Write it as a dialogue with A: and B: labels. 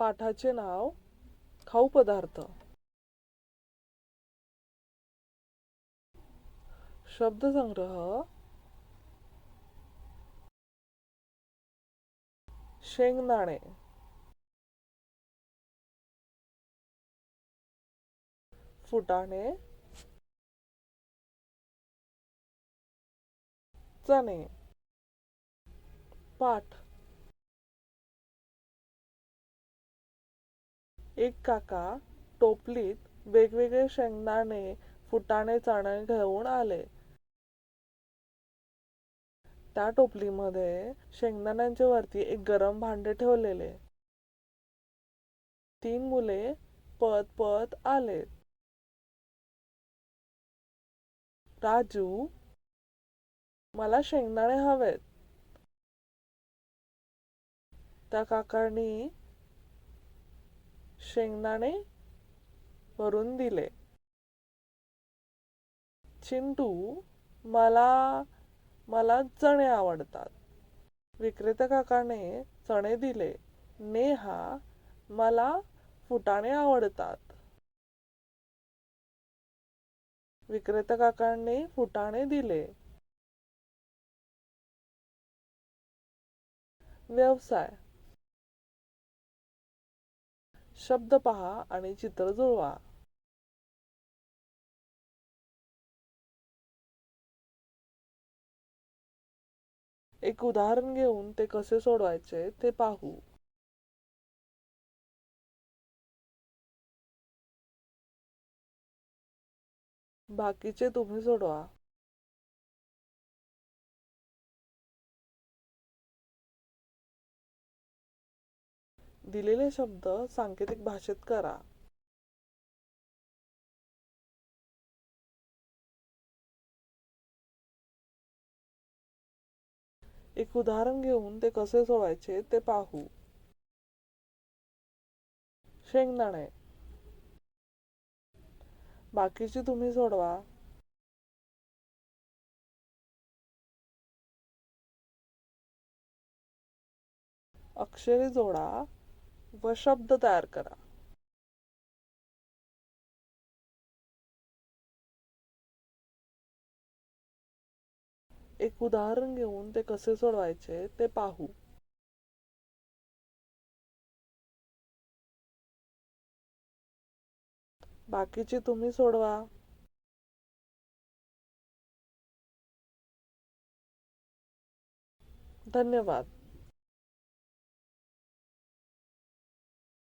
A: पाठाचे नाव खाऊ पदार्थ. शब्दसंग्रह शेंगदाणे, फुटाणे, चणे. पाठ. एक काका टोपलीत वेगवेगळे शेंगदाणे, फुटाणे, चणे घेऊन आले. त्या टोपलीमध्ये शेंगदाण्यांच्या वरती एक गरम भांडे ठेवलेले. 3 मुले पळत पळत आले. राजू, मला शेंगदाणे हवेत. त्या काकांनी शेंगदाणे भरून दिले. चिंटू, मला मला चणे आवडतात. विक्रेता काकाने चणे दिले. नेहा, मला फुटाणे आवडतात. विक्रेता काकांनी फुटाणे दिले. व्यवसाय. शब्द पहा आणि चित्र जुळवा. एक उदाहरण घेऊन ते कसे सोडवायचे ते पाहू. बाकीचे तुम्ही सोडवा. दिलेले शब्द सांकेतिक भाषेत करा. एक उदाहरण घेऊन ते कसे सोडवायचे ते पाहू. शेंगदाणे. बाकीचे तुम्ही सोडवा. अक्षरे जोडा व शब्द तयार करा. एक उदाहरण घेऊन ते कसे सोडवायचे ते पाहू. बाकीचे तुम्ही सोडवा. धन्यवाद.